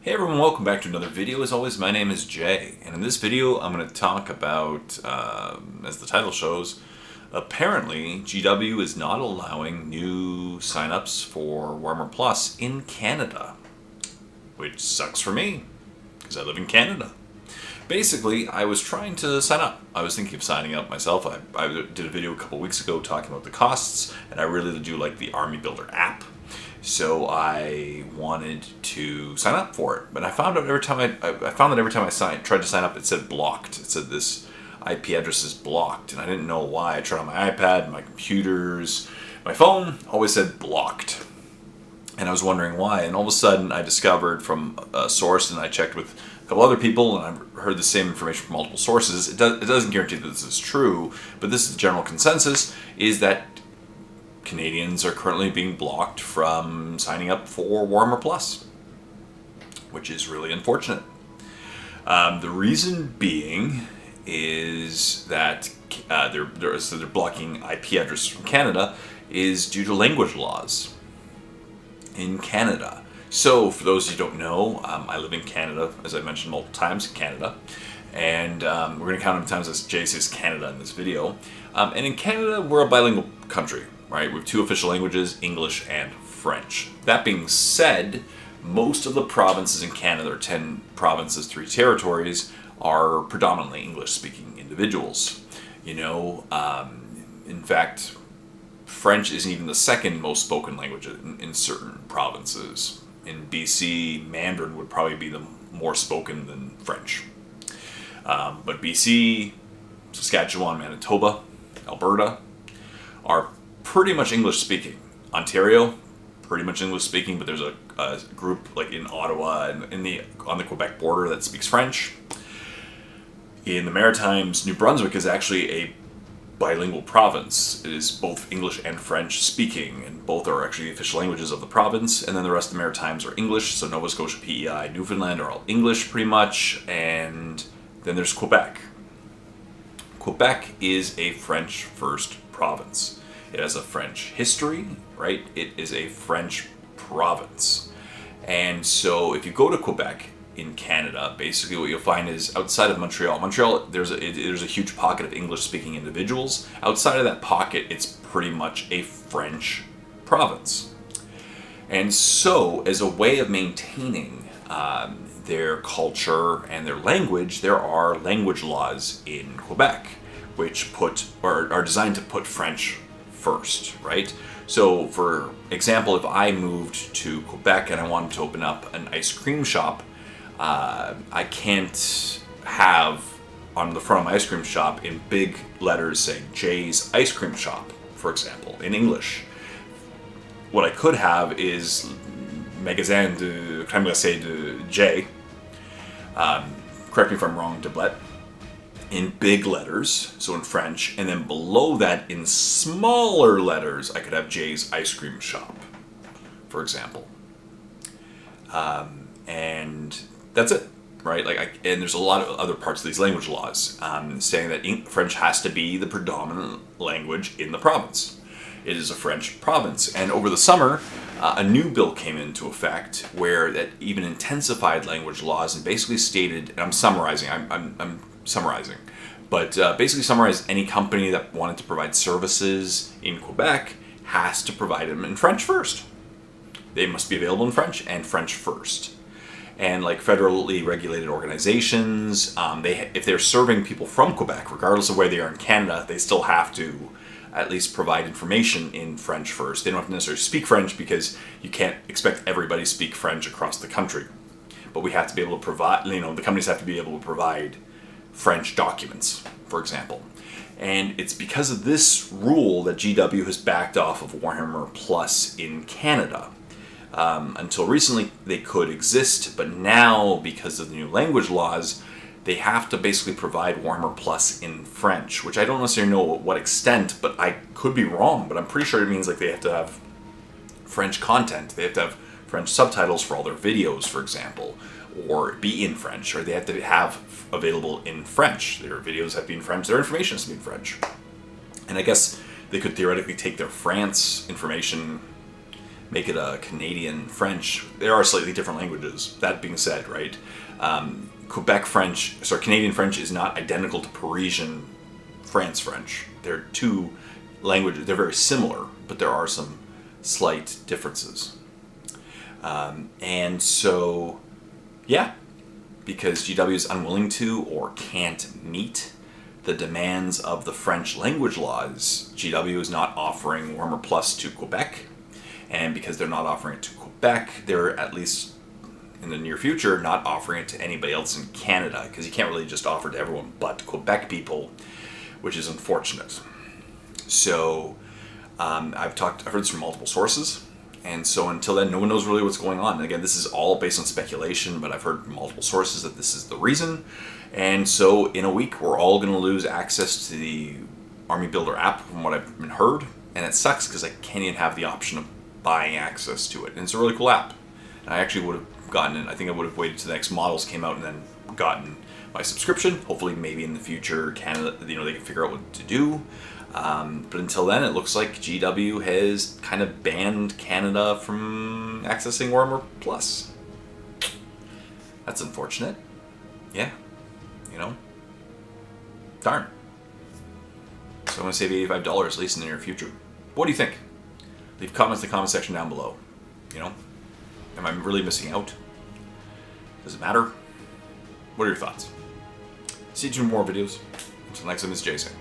Hey everyone, welcome back to another video. As always, my name is Jay, and in this video I'm going to talk about, as the title shows, apparently GW is not allowing new signups for Warhammer Plus in Canada, which sucks for me, because I live in Canada. Basically, I was trying to sign up. I was thinking of signing up myself. I did a video a couple weeks ago talking about the costs, and I really do like the Army Builder app. So I wanted to sign up for it, but I found out every time I tried to sign up, it said blocked. It said this IP address is blocked, and I didn't know why. I tried on my iPad, my computers, my phone always said blocked, and I was wondering why. And all of a sudden, I discovered from a source, and I checked with a couple other people, and I've heard the same information from multiple sources. It doesn't guarantee that this is true, but this is the general consensus: is that Canadians are currently being blocked from signing up for Warhammer Plus, which is really unfortunate. The reason being is that they're blocking IP addresses from Canada is due to language laws in Canada. So, for those who don't know, I live in Canada, as I mentioned multiple times, Canada. And we're going to count how many times as Jay says Canada in this video. And in Canada, we're a bilingual country. Right, we have two official languages, English and French. That being said, most of the provinces in Canada, or 10 provinces, 3 territories, are predominantly English-speaking individuals. In fact, French isn't even the second most spoken language in certain provinces. In BC, Mandarin would probably be the more spoken than French. But BC, Saskatchewan, Manitoba, Alberta are pretty much English speaking. Ontario, pretty much English speaking, but there's a group like in Ottawa and on the Quebec border that speaks French. In the Maritimes, New Brunswick is actually a bilingual province. It is both English and French speaking, and both are actually the official languages of the province. And then the rest of the Maritimes are English, so Nova Scotia, PEI, Newfoundland are all English pretty much, and then there's Quebec. Quebec is a French first province. It has a French history, right? It is a French province. And so if you go to Quebec in Canada, basically what you'll find is outside of Montreal, there's a huge pocket of English-speaking individuals. Outside of that pocket, it's pretty much a French province. And so as a way of maintaining their culture and their language, there are language laws in Quebec, which are designed to put French first, right? So, for example, if I moved to Quebec and I wanted to open up an ice cream shop, I can't have on the front of my ice cream shop in big letters saying Jay's Ice Cream Shop, for example, in English. What I could have is Magasin de Crème Glacée de Jay, correct me if I'm wrong, Deblet, in big letters, so in French, and then below that in smaller letters I could have Jay's Ice Cream Shop, for example. And that's it, right? And there's a lot of other parts of these language laws saying that French has to be the predominant language in the province. It is a French province, and over the summer a new bill came into effect where that even intensified language laws and basically stated, and I'm summarizing, but basically summarized any company that wanted to provide services in Quebec has to provide them in French first. They must be available in French and French first. And like federally regulated organizations, if they're serving people from Quebec, regardless of where they are in Canada, they still have to at least provide information in French first. They don't have to necessarily speak French because you can't expect everybody to speak French across the country. But we have to be able to provide, the companies have to be able to provide French documents, for example. And it's because of this rule that GW has backed off of Warhammer Plus in Canada. Until recently, they could exist, but now, because of the new language laws, they have to basically provide Warhammer Plus in French, which I don't necessarily know at what extent, but I could be wrong, but I'm pretty sure it means like they have to have French content. They have to have French subtitles for all their videos, for example, or be in French, or they have to have available in French. Their videos have to be in French, their information has to be in French. And I guess they could theoretically take their France information make it a Canadian French. There are slightly different languages. That being said, right, Canadian French is not identical to Parisian France French. They're two languages. They're very similar, but there are some slight differences. And so, yeah, because GW is unwilling to or can't meet the demands of the French language laws, GW is not offering Warhammer Plus to Quebec. And because they're not offering it to Quebec, they're, at least in the near future, not offering it to anybody else in Canada, because you can't really just offer to everyone but Quebec people, which is unfortunate. So I've heard this from multiple sources, and so until then, no one knows really what's going on. And again, this is all based on speculation, but I've heard from multiple sources that this is the reason. And so in a week, we're all going to lose access to the Army Builder app, from what I've been heard, and it sucks because I can't even have the option of buying access to it. And it's a really cool app. And I actually would have gotten it. I think I would have waited till the next models came out and then gotten my subscription. Hopefully, maybe in the future, Canada, they can figure out what to do. But until then, it looks like GW has kind of banned Canada from accessing Warhammer Plus. That's unfortunate. Yeah. Darn. So I'm going to save $85 at least in the near future. What do you think? Leave comments in the comment section down below. Am I really missing out? Does it matter? What are your thoughts? See you in more videos. Until next time, this is Jason.